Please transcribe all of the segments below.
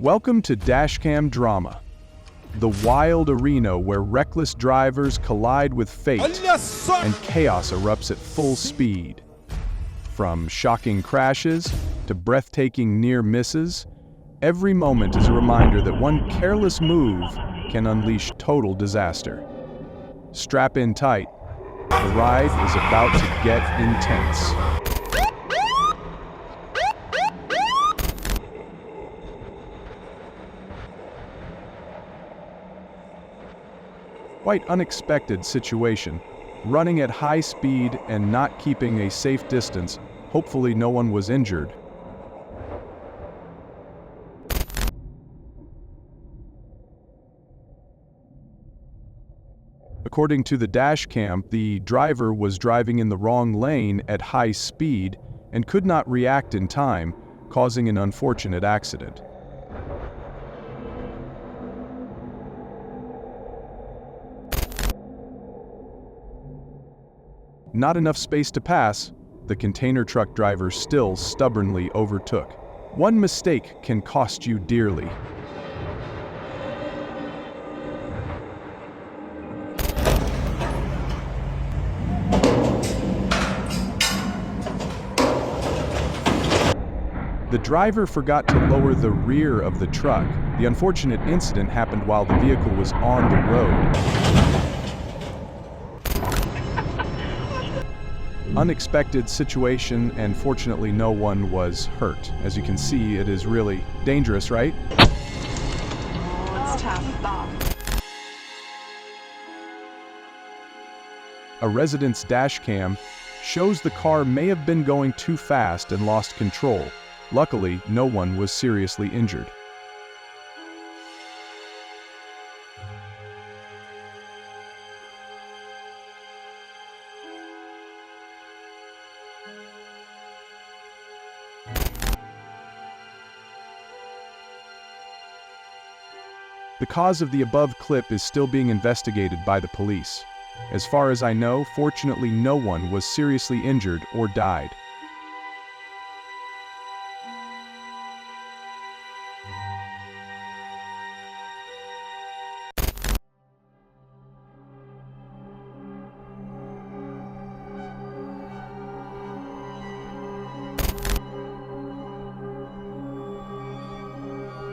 Welcome to Dashcam Drama, the wild arena where reckless drivers collide with fate and chaos erupts at full speed. From shocking crashes to breathtaking near misses, every moment is a reminder that one careless move can unleash total disaster. Strap in tight. The ride is about to get intense. Quite unexpected situation. Running at high speed and not keeping a safe distance. Hopefully no one was injured. According to the dashcam, the driver was driving in the wrong lane at high speed and could not react in time, causing an unfortunate accident. Not enough space to pass, the container truck driver still stubbornly overtook. One mistake can cost you dearly. The driver forgot to lower the rear of the truck. The unfortunate incident happened while the vehicle was on the road. Unexpected situation, and fortunately no one was hurt. As you can see, it is really dangerous, right? It's tough. A resident's dashcam shows the car may have been going too fast and lost control. Luckily, no one was seriously injured. The cause of the above clip is still being investigated by the police. As far as I know, fortunately no one was seriously injured or died.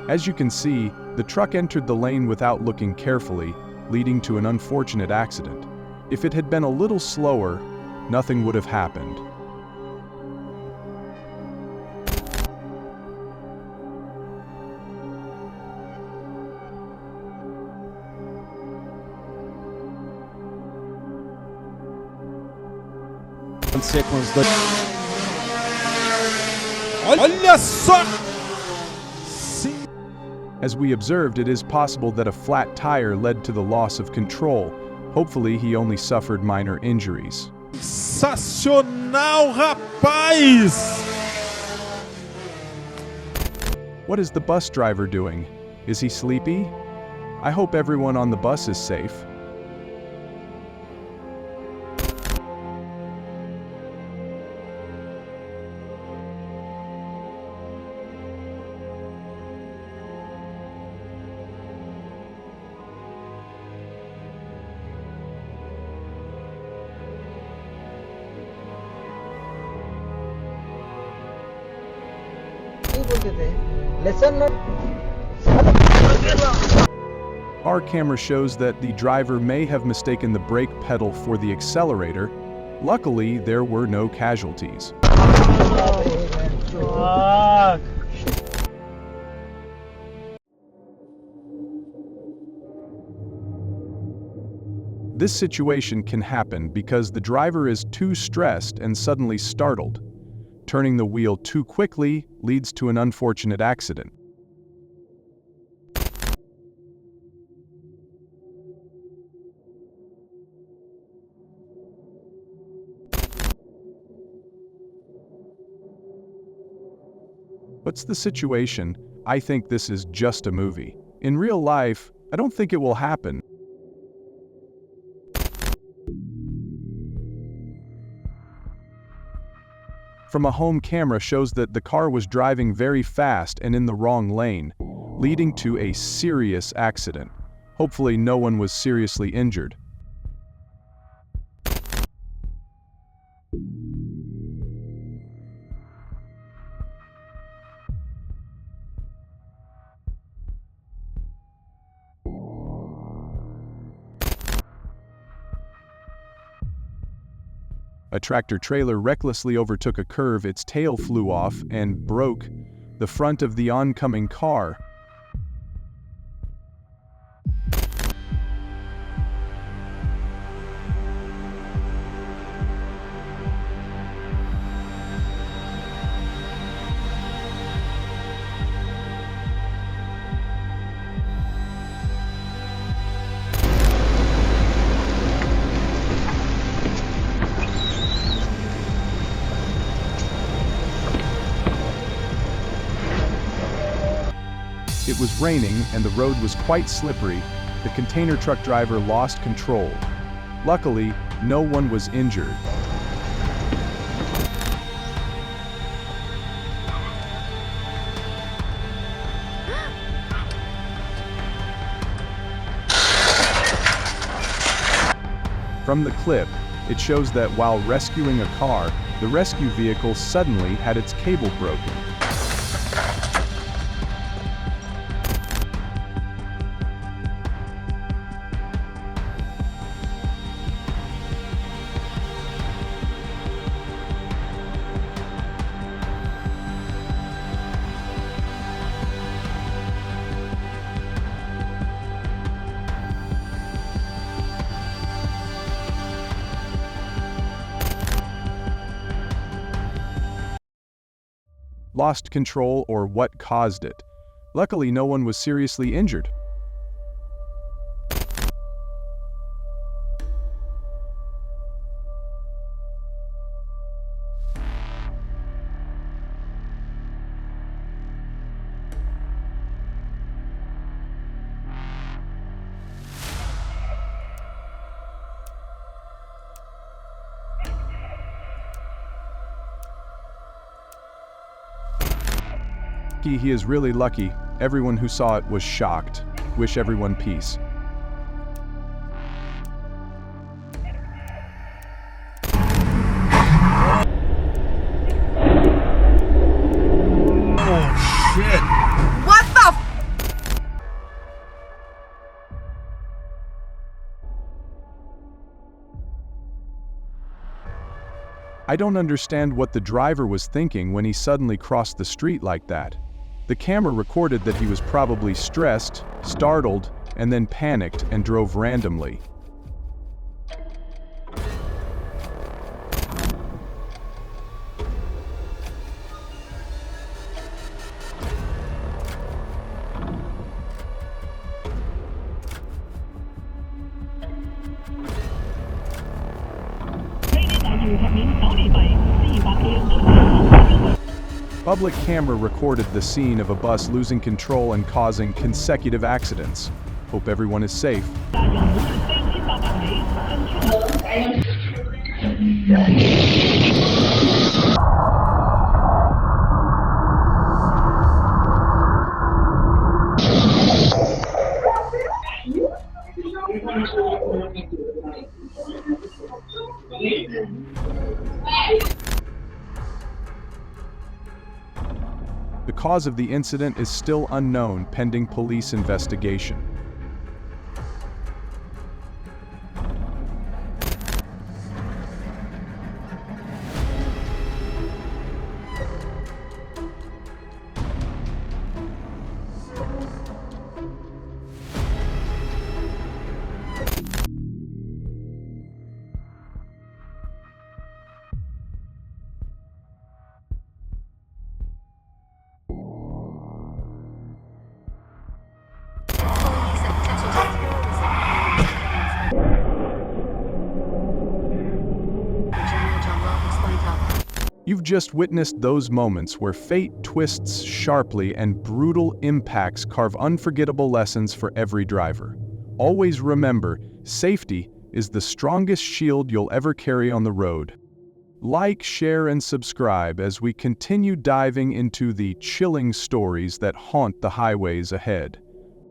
As you can see, the truck entered the lane without looking carefully, leading to an unfortunate accident. If it had been a little slower, nothing would have happened. Olha só! As we observed, it is possible that a flat tire led to the loss of control. Hopefully, he only suffered minor injuries. Sensacional, rapaz! What is the bus driver doing? Is he sleepy? I hope everyone on the bus is safe. Our camera shows that the driver may have mistaken the brake pedal for the accelerator. Luckily, there were no casualties. This situation can happen because the driver is too stressed and suddenly startled. Turning the wheel too quickly leads to an unfortunate accident. What's the situation? I think this is just a movie. In real life, I don't think it will happen. From a home camera shows that the car was driving very fast and in the wrong lane, leading to a serious accident. Hopefully no one was seriously injured. A tractor-trailer recklessly overtook a curve, its tail flew off and broke the front of the oncoming car. It was raining and the road was quite slippery. The container truck driver lost control. Luckily, no one was injured. From the clip, it shows that while rescuing a car, the rescue vehicle suddenly had its cable broken. Lost control or what caused it. Luckily, no one was seriously injured. He is really lucky. Everyone who saw it was shocked. Wish everyone peace. Oh, shit. What the I don't understand what the driver was thinking when he suddenly crossed the street like that. The camera recorded that he was probably stressed, startled, and then panicked and drove randomly. Public camera recorded the scene of a bus losing control and causing consecutive accidents. Hope everyone is safe. The cause of the incident is still unknown, pending police investigation. You've just witnessed those moments where fate twists sharply and brutal impacts carve unforgettable lessons for every driver. Always remember, safety is the strongest shield you'll ever carry on the road. Like, share, and subscribe as we continue diving into the chilling stories that haunt the highways ahead.